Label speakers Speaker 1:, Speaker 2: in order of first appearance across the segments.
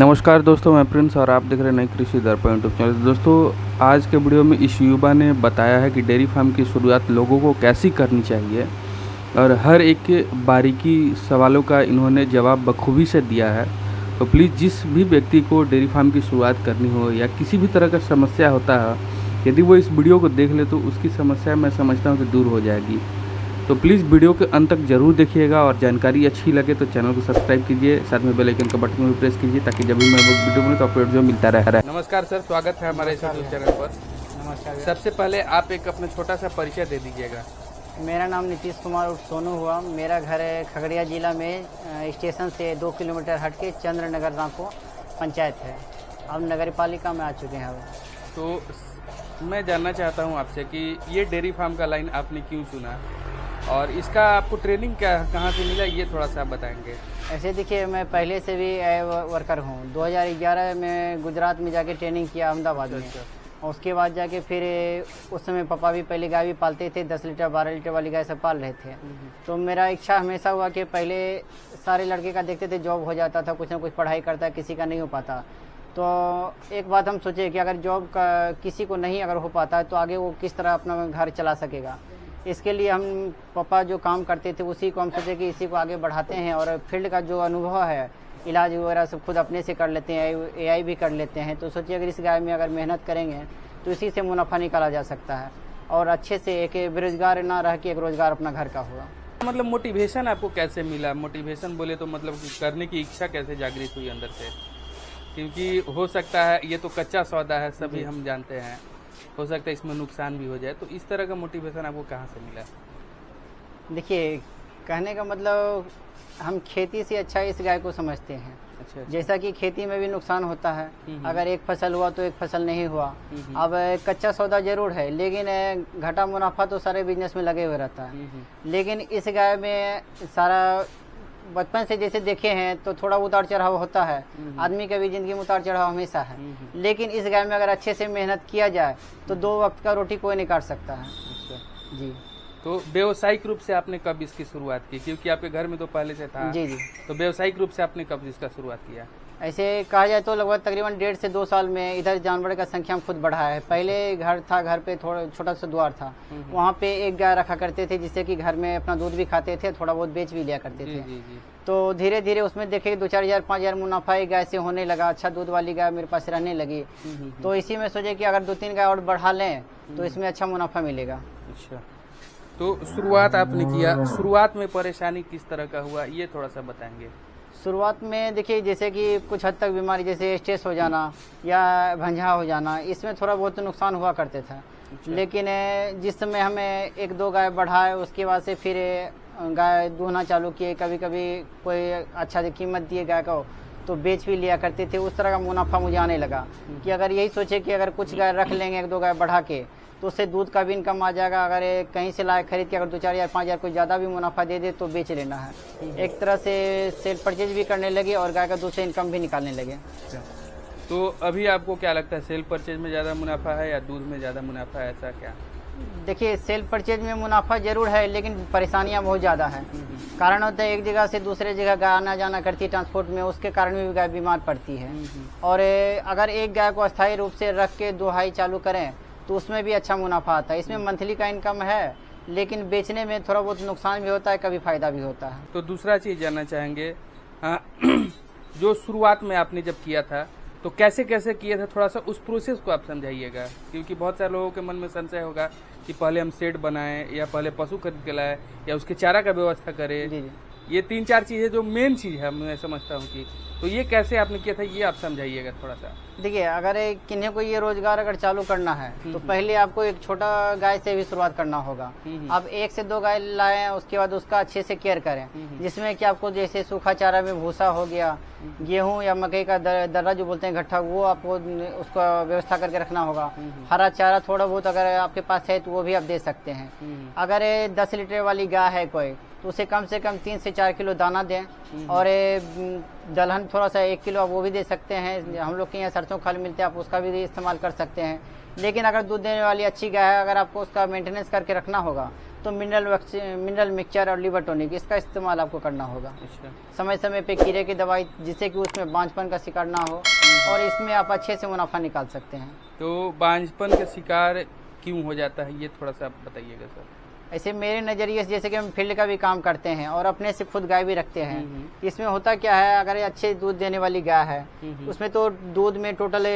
Speaker 1: नमस्कार दोस्तों, मैं प्रिंस और आप देख रहे हैं नई कृषि दर्पण यूट्यूब चैनल। दोस्तों, आज के वीडियो में इस युवा ने बताया है कि डेयरी फार्म की शुरुआत लोगों को कैसी करनी चाहिए और हर एक के बारीकी सवालों का इन्होंने जवाब बखूबी से दिया है। तो प्लीज़ जिस भी व्यक्ति को डेयरी फार्म की शुरुआत करनी हो या किसी भी तरह का समस्या होता है, यदि वो इस वीडियो को देख ले तो उसकी समस्या मैं समझता हूँ कि दूर हो जाएगी। तो प्लीज़ वीडियो के अंत तक ज़रूर देखिएगा और जानकारी अच्छी लगे तो चैनल को सब्सक्राइब कीजिए, साथ में बेल आइकन का बटन भी प्रेस कीजिए ताकि जब भी मैं वीडियो बनाऊं तो अपडेट जो मिलता रहे। नमस्कार सर, स्वागत है हमारे यूट्यूब चैनल पर।
Speaker 2: नमस्कार।
Speaker 1: सबसे पहले आप एक अपना छोटा सा परिचय दे दीजिएगा।
Speaker 2: मेरा नाम नीतीश कुमार उर्फ सोनू हुआ। मेरा घर है खगड़िया जिला में, स्टेशन से 2 किलोमीटर हट के चंद्रनगर रामपुर पंचायत है। अब नगर पालिका में आ चुके हैं। अब
Speaker 1: तो मैं जानना चाहता हूँ आपसे कि ये डेयरी फार्म का लाइन आपने क्यों चुना और इसका आपको ट्रेनिंग कहाँ से मिला, ये थोड़ा सा आप बताएंगे।
Speaker 2: ऐसे देखिए, मैं पहले से भी वर्कर हूँ। 2011 में गुजरात में जाके ट्रेनिंग किया अहमदाबाद में। और उसके बाद जाके फिर उस समय पापा भी पहले गाय भी पालते थे, 10 लीटर 12 लीटर वाली गाय सब पाल रहे थे। तो मेरा इच्छा हमेशा हुआ कि पहले सारे लड़के का देखते थे जॉब हो जाता था, कुछ ना कुछ पढ़ाई करता, किसी का नहीं हो पाता। तो एक बात हम सोचे कि अगर जॉब का किसी को नहीं अगर हो पाता है तो आगे वो किस तरह अपना घर चला सकेगा। इसके लिए हम पापा जो काम करते थे उसी को हम सोचे कि इसी को आगे बढ़ाते हैं। और फील्ड का जो अनुभव है, इलाज वगैरह सब खुद अपने से कर लेते हैं, एआई भी कर लेते हैं। तो सोचिए अगर इस गाय में अगर मेहनत करेंगे तो इसी से मुनाफा निकाला जा सकता है और अच्छे से एक बेरोजगार ना रह के एक रोजगार अपना घर का होगा।
Speaker 1: मतलब मोटिवेशन आपको कैसे मिला? मोटिवेशन बोले तो मतलब करने की इच्छा कैसे जागृत हुई अंदर से? क्योंकि हो सकता है ये तो कच्चा सौदा है, सभी हम जानते हैं, हो सकता है इसमें नुकसान भी हो जाए। तो इस तरह का मोटिवेशन आपको कहाँ से मिला?
Speaker 2: देखिए, कहने का मतलब हम खेती से अच्छा इस गाय को समझते हैं।
Speaker 1: अच्छा।
Speaker 2: जैसा कि खेती में भी नुकसान होता है, अगर एक फसल हुआ तो एक फसल नहीं हुआ। अब कच्चा सौदा जरूर है, लेकिन घाटा मुनाफा तो सारे बिजनेस में लगे हुए रहता है। लेकिन इस गाय में सारा बचपन से जैसे देखे हैं तो थोड़ा उतार चढ़ाव होता है। आदमी का भी जिंदगी में उतार चढ़ाव हमेशा है। लेकिन इस गाय में अगर अच्छे से मेहनत किया जाए तो 2 वक्त का रोटी कोई नहीं काट सकता है।
Speaker 1: अच्छा
Speaker 2: जी।
Speaker 1: तो व्यावसायिक रूप से आपने कब इसकी शुरुआत की? क्योंकि आपके घर में तो पहले से था।
Speaker 2: जी।
Speaker 1: तो व्यावसायिक रूप से आपने कब इसका शुरुआत किया?
Speaker 2: ऐसे कहा जाए तो लगभग तकरीबन 1.5 से 2 साल में इधर जानवर का संख्या खुद बढ़ा है। पहले घर था, घर पे थोड़ा छोटा सा द्वार था, वहाँ पे एक गाय रखा करते थे जिससे कि घर में अपना दूध भी खाते थे, थोड़ा बहुत बेच भी लिया करते थे।
Speaker 1: जी।
Speaker 2: तो धीरे धीरे उसमें देखे 2-4 हज़ार 5 हज़ार मुनाफा एक गाय से होने लगा। अच्छा दूध वाली गाय मेरे पास रहने लगी। तो इसी में सोचे कि अगर 2-3 गाय और बढ़ा लें तो इसमें अच्छा मुनाफा मिलेगा।
Speaker 1: अच्छा, तो शुरुआत आपने किया, शुरुआत में परेशानी किस तरह का हुआ ये थोड़ा सा बताएंगे।
Speaker 2: शुरुआत में देखिए, जैसे कि कुछ हद तक बीमारी जैसे स्ट्रेस हो जाना या भंजा हो जाना, इसमें थोड़ा बहुत नुकसान हुआ करते थे।
Speaker 1: अच्छा।
Speaker 2: लेकिन जिस समय हमें 1-2 गाय बढ़ाए उसके बाद से फिर गाय दूहना चालू किए। कभी कभी कोई अच्छा कीमत दिए गाय को तो बेच भी लिया करते थे। उस तरह का मुनाफा मुझे आने लगा कि अगर यही सोचे कि अगर कुछ गाय रख लेंगे 1-2 गाय बढ़ा के तो उससे दूध का भी इनकम आ जाएगा। अगर कहीं से लाए खरीद के अगर 2-4 हज़ार 5 हज़ार कोई ज़्यादा भी मुनाफा दे दे तो बेच लेना है। एक तरह से सेल परचेज भी करने लगे और गाय का दूध से इनकम भी निकालने लगे।
Speaker 1: तो अभी आपको क्या लगता है, सेल परचेज में ज़्यादा मुनाफा है या दूध में ज़्यादा मुनाफा है, ऐसा क्या?
Speaker 2: देखिए, सेल परचेज में मुनाफा जरूर है, लेकिन परेशानियां बहुत ज़्यादा है। कारण होता है एक जगह से दूसरे जगह गाय आना जाना करती है ट्रांसपोर्ट में, उसके कारण भी गाय बीमार पड़ती है। और अगर एक गाय को अस्थायी रूप से रख के दुहाई चालू करें तो उसमें भी अच्छा मुनाफा आता है। इसमें मंथली का इनकम है, लेकिन बेचने में थोड़ा बहुत नुकसान भी होता है, कभी फायदा भी होता है।
Speaker 1: तो दूसरा चीज़ जानना चाहेंगे, जो शुरुआत में आपने जब किया था तो कैसे कैसे किया था, थोड़ा सा उस प्रोसेस को आप समझाइएगा। क्योंकि बहुत सारे लोगों के मन में संशय होगा कि पहले हम शेड बनाएं या पहले पशु खरीद के लाए या उसके चारा का व्यवस्था करें।
Speaker 2: जी।
Speaker 1: ये 3-4 चीज़ें जो मेन चीज़ है मैं समझता हूँ कि, तो ये कैसे आपने किया था ये आप समझाइएगा थोड़ा सा।
Speaker 2: देखिए, अगर किन्हीं को ये रोजगार अगर चालू करना है तो पहले आपको एक छोटा गाय से भी शुरुआत करना होगा। आप 1 से 2 गाय लाएं, उसके बाद उसका अच्छे से केयर करें, जिसमें कि आपको जैसे सूखा चारा में भूसा हो गया, गेहूं या मकई का दर्रा जो बोलते हैं घट्टा, वो आपको उसका व्यवस्था करके रखना होगा। हरा चारा थोड़ा बहुत अगर आपके पास है तो वो भी आप दे सकते हैं। अगर 10 लीटर वाली गाय है कोई तो उसे कम से कम 3 से 4 किलो दाना दें और दलहन थोड़ा सा 1 किलो आप वो भी दे सकते हैं। हम लोग के यहाँ सरसों खल मिलते हैं, आप उसका भी इस्तेमाल कर सकते हैं। लेकिन अगर दूध देने वाली अच्छी गाय है, अगर आपको उसका मेंटेनेंस करके रखना होगा तो मिनरल मिक्सचर और लिवर टॉनिक इसका इस्तेमाल आपको करना होगा।
Speaker 1: अच्छा।
Speaker 2: समय समय पे कीड़े की दवाई, जिससे कि उसमें बांझपन का शिकार ना हो, और इसमें आप अच्छे से मुनाफा निकाल सकते हैं।
Speaker 1: तो बांझपन का शिकार क्यों हो जाता है, ये थोड़ा सा आप बताइएगा सर।
Speaker 2: ऐसे मेरे नज़रिए से, जैसे कि हम फील्ड का भी काम करते हैं और अपने से खुद गाय भी रखते हैं, इसमें होता क्या है, अगर ये अच्छे दूध देने वाली गाय है, उसमें तो दूध में टोटल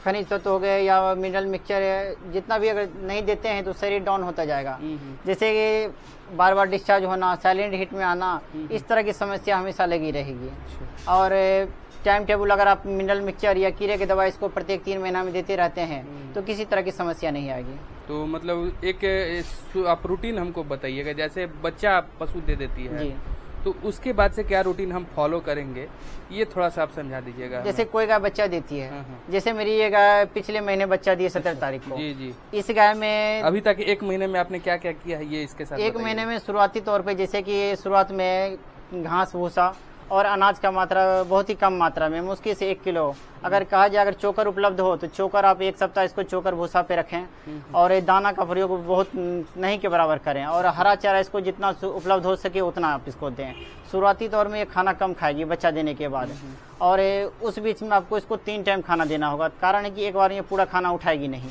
Speaker 2: खनिज तत्व हो गए या मिनरल मिक्सचर जितना भी अगर नहीं देते हैं तो शरीर डाउन होता जाएगा। जैसे कि बार बार डिस्चार्ज होना, साइलेंट हिट में आना, इस तरह की समस्या हमेशा लगी रहेगी। और टाइम टेबल अगर आप मिनरल मिक्सचर या कीड़े की दवाई इसको प्रत्येक 3 महीना में देते रहते हैं तो किसी तरह की समस्या नहीं आएगी।
Speaker 1: तो मतलब एक आप रूटीन हमको बताइएगा, जैसे बच्चा पशु दे देती है
Speaker 2: जी।
Speaker 1: तो उसके बाद से क्या रूटीन हम फॉलो करेंगे, ये थोड़ा सा आप समझा दीजिएगा।
Speaker 2: जैसे कोई गाय बच्चा देती है,
Speaker 1: हाँ।
Speaker 2: जैसे मेरी ये गाय पिछले महीने बच्चा दी 17 तारीख को।
Speaker 1: जी जी।
Speaker 2: इस गाय में
Speaker 1: अभी तक 1 महीने में आपने क्या क्या किया है, ये इसके साथ
Speaker 2: 1 महीने में शुरुआती तौर पे, जैसे कि शुरुआत में घास भूसा और अनाज का मात्रा बहुत ही कम मात्रा में, मुश्किल से 1 किलो, अगर कहा जाए अगर चोकर उपलब्ध हो तो चोकर आप 1 सप्ताह इसको चोकर भूसा पे रखें और ये दाना का प्रयोग बहुत नहीं के बराबर करें, और हरा चारा इसको जितना उपलब्ध हो सके उतना आप इसको दें। शुरुआती तौर में ये खाना कम खाएगी बच्चा देने के बाद, और उस बीच में आपको इसको 3 टाइम खाना देना होगा। कारण है कि एक बार ये पूरा खाना उठाएगी नहीं,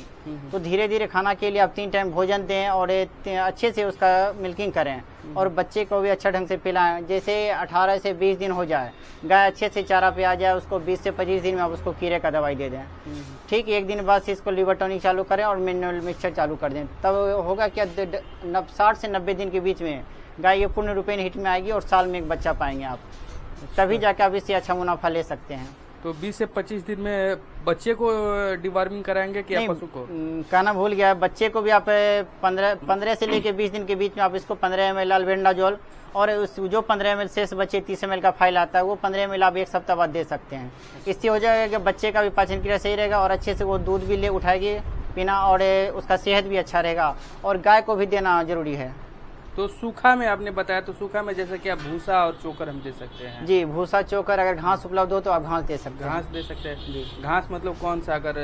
Speaker 2: तो धीरे धीरे खाना के लिए आप 3 टाइम भोजन दें और अच्छे से उसका मिल्किंग करें और बच्चे को भी अच्छा ढंग से पिलाएं। जैसे 18 से 20 दिन हो जाए, गाय अच्छे से चारा पे आ जाए, उसको 20 से 25 दिन में आप उसको कीड़े का दवाई दे दें। ठीक 1 दिन बाद से इसको लिवर टॉनिक चालू करें और मिनरल मिक्सचर चालू कर दें। तब होगा क्या, 60 से 90 दिन के बीच में गाय ये पूर्ण रूपेण हिट में आएगी और साल में 1 बच्चा पाएंगे आप। तभी जाके आप इससे अच्छा मुनाफा ले सकते हैं।
Speaker 1: तो 20 से 25 दिन में बच्चे को डिवार्मिंग कराएंगे कि पशु को?
Speaker 2: कहना भूल गया, बच्चे को भी आप 15 से लेके 20 दिन के बीच में आप इसको 15 ml अल्बेंडाजोल और उस जो 15 ml शेष बच्चे 30 ml का फाइल आता है वो 15 ml आप 1 सप्ताह बाद दे सकते हैं। इससे हो जाएगा कि बच्चे का भी पाचन क्रिया सही रहेगा और अच्छे से वो दूध भी ले उठाएगी पीना, और उसका सेहत भी अच्छा रहेगा, और गाय को भी देना जरूरी है।
Speaker 1: तो सूखा में आपने बताया, तो सूखा में जैसे क्या भूसा और चोकर हम दे सकते हैं?
Speaker 2: जी, भूसा चोकर, अगर घास उपलब्ध हो तो आप घास दे सकते हैं।
Speaker 1: घास दे सकते हैं। घास मतलब कौन सा, अगर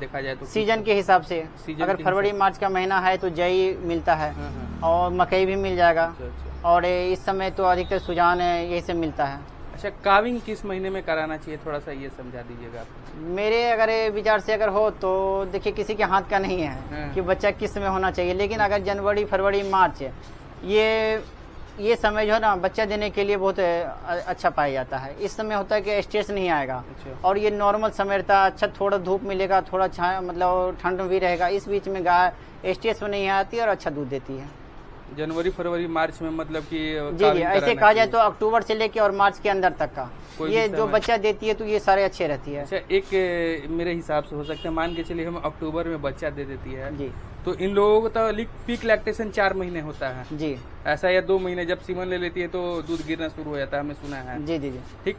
Speaker 1: देखा जाए तो
Speaker 2: सीजन के हिसाब से, अगर फरवरी मार्च का महीना है तो जई मिलता है और मकई भी मिल जाएगा, और इस समय तो अधिकतर सुजान यही सब मिलता है।
Speaker 1: अच्छा, काविंग किस महीने में कराना चाहिए, थोड़ा सा ये समझा दीजिएगा आप।
Speaker 2: मेरे अगर विचार से अगर हो तो देखिए, किसी के हाथ का नहीं है कि बच्चा किस समय होना चाहिए, लेकिन अगर जनवरी फरवरी मार्च ये समय जो है ना बच्चा देने के लिए बहुत अच्छा पाया जाता है। इस समय होता है कि स्ट्रेस नहीं आएगा।
Speaker 1: अच्छा।
Speaker 2: और ये नॉर्मल समय रहता है, अच्छा थोड़ा धूप मिलेगा, थोड़ा छाया मतलब ठंड भी रहेगा, इस बीच में गाय स्ट्रेस में नहीं आती और अच्छा दूध देती है।
Speaker 1: जनवरी फरवरी मार्च में मतलब कि
Speaker 2: जी ऐसे कहा जाए तो अक्टूबर से लेके और मार्च के अंदर तक का ये जो बच्चा देती है तो ये सारे अच्छे रहती है।
Speaker 1: अच्छा, एक मेरे हिसाब से हो सकता है, मान के चलिए हम अक्टूबर में बच्चा दे देती है
Speaker 2: जी,
Speaker 1: तो इन लोगों को तो पीक लैक्टेशन 4 महीने होता है
Speaker 2: जी,
Speaker 1: ऐसा, या 2 महीने जब सीमन ले लेती है तो दूध गिरना शुरू हो जाता है, हमने सुना है।
Speaker 2: जी जी जी।
Speaker 1: ठीक,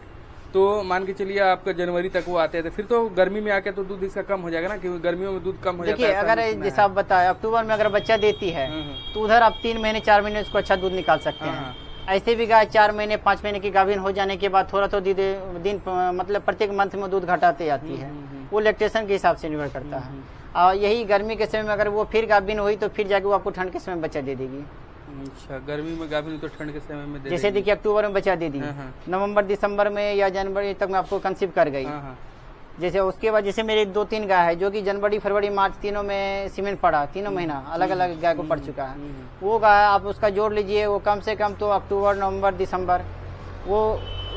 Speaker 1: तो मान के चलिए आपका जनवरी तक वो आते हैं, तो फिर तो गर्मी में आके तो दूध इसका कम हो जाएगा ना, क्योंकि गर्मियों में दूध कम हो जाता है।
Speaker 2: देखिए, अगर जैसे आप बताए अक्टूबर में अगर बच्चा देती है तो उधर आप 3 महीने 4 महीने उसको अच्छा दूध निकाल सकते हैं। ऐसे भी गाय 4 महीने 5 महीने की गाभिन हो जाने के बाद थोड़ा दिन मतलब प्रत्येक मंथ में दूध घटाते जाती है, वो लैक्टेशन के हिसाब से निर्भर करता है। और यही गर्मी के समय में अगर वो फिर गाभिन हुई तो फिर जाके वो आपको ठंड के समय बच्चा दे देगी।
Speaker 1: अच्छा, गर्मी में गाभिन तो ठंड के समय में दे
Speaker 2: जैसे देखिए अक्टूबर में बच्चा दे दी, नवंबर दिसंबर में या जनवरी तक में आपको कंसीव कर गई। जैसे उसके बाद जैसे मेरे 2-3 गाय है जो कि जनवरी फरवरी मार्च तीनों में सीमेंट पड़ा, तीनों महीना अलग अलग गाय को पड़ चुका है, वो गाय आप उसका जोड़ लीजिए, वो कम से कम तो अक्टूबर नवंबर दिसंबर वो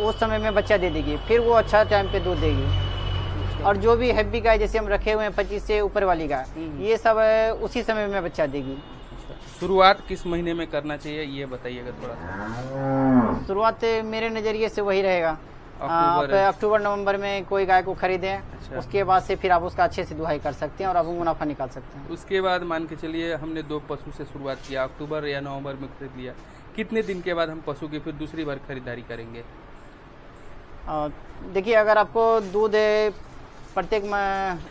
Speaker 2: उस समय में बच्चा दे देगी, फिर वो अच्छा टाइम पे दूध देगी। और जो भी हैवी गाय जैसे हम रखे हुए हैं 25 से ऊपर वाली गाय, ये सब उसी समय में बच्चा देगी।
Speaker 1: शुरुआत किस महीने में करना चाहिए ये बताइएगा थोड़ा सा।
Speaker 2: शुरुआत मेरे नज़रिए से वही रहेगा, आप अक्टूबर नवंबर में कोई गाय को खरीदें। अच्छा। उसके बाद से फिर आप उसका अच्छे से दुहाई कर सकते हैं और आप मुनाफा निकाल सकते हैं।
Speaker 1: उसके बाद मान के चलिए हमने 2 पशु से शुरुआत किया, अक्टूबर या नवंबर में खरीद लिया, कितने दिन के बाद हम पशु की फिर दूसरी बार खरीदारी करेंगे?
Speaker 2: देखिए, अगर आपको दूध प्रत्येक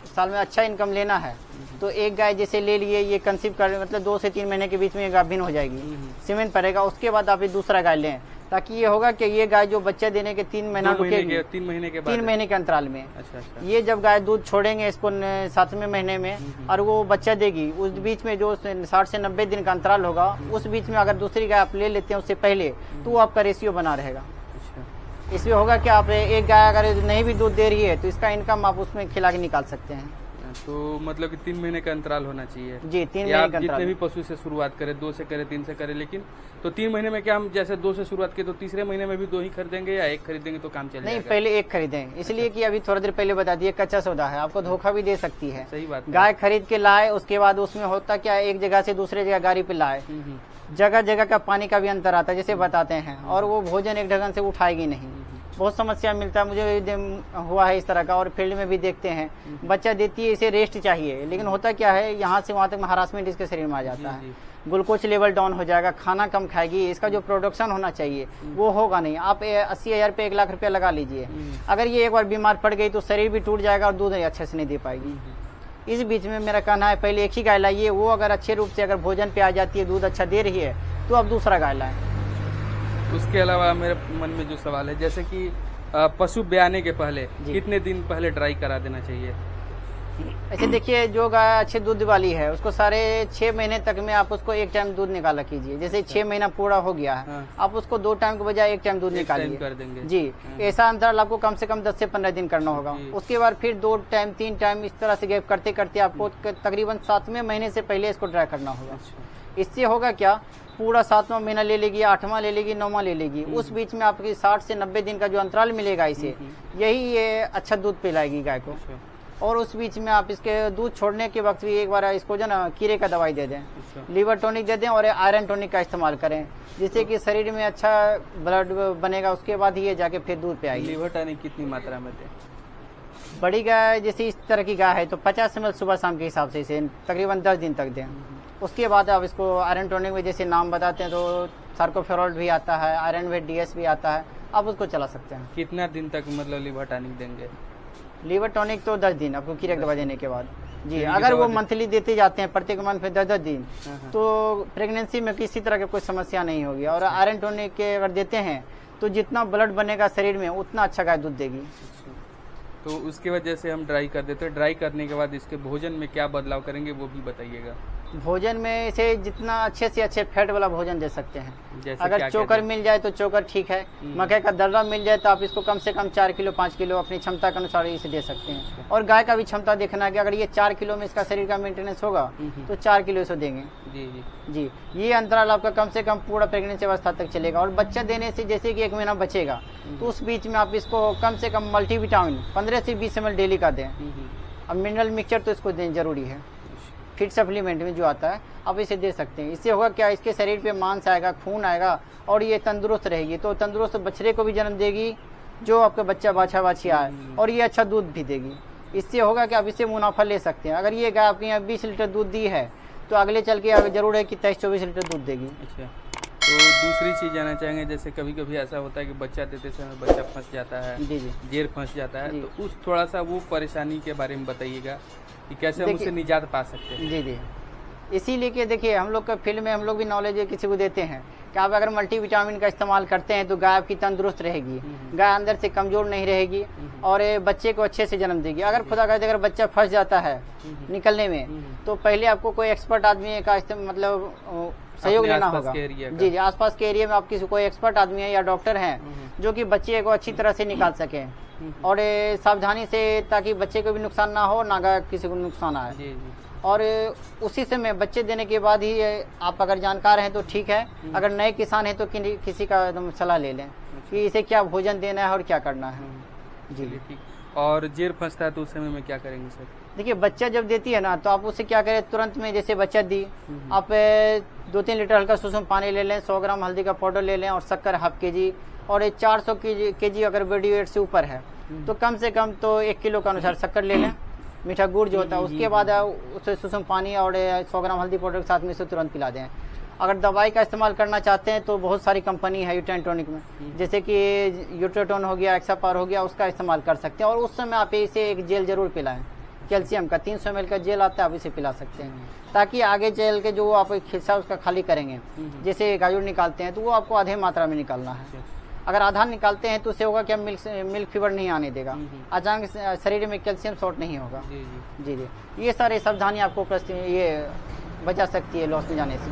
Speaker 2: साल में अच्छा इनकम लेना है तो एक गाय जैसे ले लिए, ये कंसीव कर मतलब 2 से 3 महीने के बीच में गाभिन हो जाएगी, सीमेंट पड़ेगा, उसके बाद आप ये दूसरा गाय लें। ताकि ये होगा कि ये गाय जो बच्चा देने के 3 महीना रुकेगी,
Speaker 1: 3 महीने के बाद,
Speaker 2: 3 महीने के अंतराल में।
Speaker 1: अच्छा अच्छा।
Speaker 2: ये जब गाय दूध छोड़ेंगे इसको 7वें महीने में और वो बच्चा देगी, उस बीच में जो 60 से 90 दिन का अंतराल होगा, उस बीच में अगर दूसरी गाय आप ले लेते हैं उससे पहले, तो वो आपका रेशियो बना रहेगा। इसमें होगा कि आप एक गाय अगर नहीं भी दूध दे रही है तो इसका इनकम आप उसमें खिला के निकाल सकते हैं।
Speaker 1: तो मतलब कि 3 महीने का अंतराल होना चाहिए
Speaker 2: जी, 3
Speaker 1: या
Speaker 2: महीने
Speaker 1: आप
Speaker 2: का अंतराल।
Speaker 1: जितने भी पशु से शुरुआत करें, 2 से करें, 3 से करें, लेकिन तो 3 महीने में क्या हम जैसे 2 से शुरुआत की तो तीसरे महीने में भी 2 ही खरीदेंगे या 1 खरीदेंगे तो काम चल
Speaker 2: नहीं,
Speaker 1: जाएगा?
Speaker 2: पहले 1 खरीदें, इसलिए कि अभी थोड़ा देर पहले बता दिए कच्चा सौदा है, आपको धोखा भी दे सकती है।
Speaker 1: सही बात है।
Speaker 2: गाय खरीद के लाए, उसके बाद उसमें होता क्या, एक जगह से दूसरे जगह गाड़ी पे लाए, जगह जगह का पानी का भी अंतर आता है जैसे बताते हैं, और वो भोजन एक ढंग से उठाएगी नहीं, बहुत समस्या मिलता है। मुझे हुआ है इस तरह का, और फील्ड में भी देखते हैं, बच्चा देती है, इसे रेस्ट चाहिए, लेकिन होता क्या है, यहाँ से वहाँ तक हरासमेंट इसके शरीर में आ जाता है, ग्लूकोज लेवल डाउन हो जाएगा, खाना कम खाएगी, इसका जो प्रोडक्शन होना चाहिए वो होगा नहीं। आप 80,000 पे 1 लाख रुपया लगा लीजिए, अगर ये एक बार बीमार पड़ गई तो शरीर भी टूट जाएगा और दूध अच्छे से नहीं दे पाएगी। इस बीच में मेरा कहना है पहले एक ही गाय लाइए, वो अगर अच्छे रूप से अगर भोजन पे आ जाती है, दूध अच्छा दे रही है, तो आप दूसरा गाय लाएं।
Speaker 1: उसके अलावा मेरे मन में जो सवाल है, जैसे कि पशु ब्याने के पहले कितने दिन पहले ड्राई करा देना चाहिए?
Speaker 2: ऐसे देखिए, जो गाय अच्छे दूध वाली है उसको सारे 6 महीने तक में आप उसको 1 टाइम दूध निकाला कीजिए। जैसे 6 महीना पूरा हो गया है, आप उसको 2 टाइम के बजाय 1 टाइम दूध निकालिए
Speaker 1: कर देंगे
Speaker 2: जी। ऐसा अंतराल आपको कम से कम 10 से 15 दिन करना होगा। उसके बाद फिर 2 टाइम 3 टाइम इस तरह से गैप करते करते आपको तकरीबन 7वें महीने से पहले इसको ड्राई करना होगा। इससे होगा क्या, पूरा 7वां महीना ले लेगी, 8वां ले लेगी, 9वां ले लेगी, उस बीच में आपकी 60 से 90 दिन का जो अंतराल मिलेगा इसे, यही ये अच्छा दूध पिलाएगी गाय को। और उस बीच में आप इसके दूध छोड़ने के वक्त भी एक बार इसको जो ना कीड़े का दवाई दे दें, लीवर टॉनिक दे दें और आयरन टॉनिक का इस्तेमाल करें, जिससे कि शरीर में अच्छा ब्लड बनेगा, उसके बाद ही ये जाके फिर दूध पे आएगी।
Speaker 1: लीवर टॉनिक कितनी मात्रा में दें?
Speaker 2: बड़ी गाय जैसे इस तरह की गाय है तो 50 ml सुबह शाम के हिसाब से इसे तकरीबन 10 दिन तक दें। उसके बाद आप इसको आयरन टॉनिक में जैसे नाम बताते हैं तो सर्कोफेरॉल भी आता है, आयरन वेट DS भी आता है, आप उसको चला सकते हैं।
Speaker 1: कितना दिन तक मतलब लीवर टॉनिक देंगे?
Speaker 2: लीवर टॉनिक तो 10 दिन आपको कीड़े की दवा देने के बाद जी। अगर वो मंथली देते जाते हैं प्रत्येक मंथ में 10-10 दिन, तो प्रेगनेंसी में किसी तरह की कोई समस्या नहीं होगी। और आयरन टॉनिक के अगर देते हैं तो जितना ब्लड बनेगा शरीर में उतना अच्छा गाय दूध देगी।
Speaker 1: तो उसकी वजह से हम ड्राई कर देते हैं, ड्राई करने के बाद इसके भोजन में क्या बदलाव करेंगे वो भी बताइएगा।
Speaker 2: भोजन में इसे जितना अच्छे से अच्छे फैट वाला भोजन दे सकते हैं।
Speaker 1: जैसे
Speaker 2: अगर चोकर मिल जाए तो चोकर ठीक है, मकई का दर्रा मिल जाए तो आप इसको कम से कम 4 किलो 5 किलो अपनी क्षमता के अनुसार इसे दे सकते हैं। और गाय का भी क्षमता देखना है कि अगर ये 4 किलो में इसका शरीर का मेंटेनेंस होगा तो 4 किलो इसे देंगे
Speaker 1: जी जी
Speaker 2: जी। ये अंतराल आपका कम से कम पूरा प्रेगनेंसी अवस्था तक चलेगा। और बच्चा देने से जैसे कि 1 महीना बचेगा तो उस बीच में आप इसको कम से कम मल्टीविटामिन 15 से 20 ml डेली का दें। अब मिनरल मिक्सचर तो इसको दें जरूरी है, फिट सप्लीमेंट में जो आता है आप इसे दे सकते हैं। इससे होगा क्या, इसके शरीर पे मांस आएगा, खून आएगा और ये तंदुरुस्त रहेगी, तो तंदुरुस्त बछड़े को भी जन्म देगी जो आपका बच्चा बाछा बाछी आए, और ये अच्छा दूध भी देगी। इससे होगा कि आप इससे मुनाफा ले सकते हैं। अगर ये गाय आपके यहाँ 20 लीटर दूध दी है तो अगले चल के जरूर है कि 23-24 लीटर दूध देगी।
Speaker 1: अच्छा, तो दूसरी चीज़ जानना चाहेंगे, जैसे कभी कभी ऐसा होता है कि बच्चा देते समय बच्चा फंस जाता है,
Speaker 2: जी जी,
Speaker 1: जेर फंस जाता है, तो उस थोड़ा सा वो परेशानी के बारे में बताइएगा कि कैसे हम उससे निजात पा सकते हैं।
Speaker 2: जी जी, इसीलिए कि देखिए हम लोग का फील्ड में हम लोग भी नॉलेज किसी को देते हैं कि आप अगर मल्टीविटामिन का इस्तेमाल करते हैं तो गाय आपकी तंदुरुस्त रहेगी, गाय अंदर से कमजोर नहीं रहेगी और बच्चे को अच्छे से जन्म देगी। अगर खुदा कहते अगर बच्चा फंस जाता है निकलने में तो पहले आपको कोई एक्सपर्ट आदमी का मतलब सहयोग लेना होगा। जी जी, आसपास के एरिया में आप किसी कोई एक्सपर्ट आदमी है या डॉक्टर हैं जो कि बच्चे को अच्छी तरह से निकाल सके और सावधानी से, ताकि बच्चे को भी नुकसान ना हो ना गाय किसी को नुकसान आए। और उसी समय बच्चे देने के बाद ही आप अगर जानकार हैं तो ठीक है, अगर नए किसान हैं तो किसी का एकदम सलाह ले लें कि इसे क्या भोजन देना है और क्या करना है। जी
Speaker 1: ठीक। और जेर फंसता है तो उस समय में क्या करेंगे सर?
Speaker 2: देखिए, बच्चा जब देती है ना तो आप उसे क्या करें, तुरंत में जैसे बच्चा दी आप 2-3 लीटर हल्का सुसुम पानी ले लें, 100 ग्राम हल्दी का पाउडर ले लें और शक्कर ½ kg, और 400 kg अगर बॉडी वेट से ऊपर है तो कम से कम तो 1 किलो के अनुसार शक्कर ले लें, मीठा गुड़ जो होता है, उसके बाद उसे सुसुम पानी और 100 ग्राम हल्दी पाउडर के साथ में इसे तुरंत पिला दें। अगर दवाई का इस्तेमाल करना चाहते हैं तो बहुत सारी कंपनी है यूटेन टॉनिक में, जैसे कि यूट्रोटोन हो गया, एक्सापार हो गया, उसका इस्तेमाल कर सकते हैं। और उस समय आप इसे एक जेल जरूर पिलाएं कैल्शियम का 300 ml का जेल आता है, आप इसे पिला सकते हैं, ताकि आगे चल के जो आप खिस्सा उसका खाली करेंगे, जैसे गाजर निकालते हैं तो वो आपको आधे मात्रा में निकालना है। अगर आधा निकालते हैं तो उससे होगा कि मिल्क फीवर नहीं आने देगा, अचानक शरीर में कैल्शियम शॉर्ट नहीं होगा। जी जी, ये सारे सावधानी आपको ये बचा सकती है लॉस में जाने से।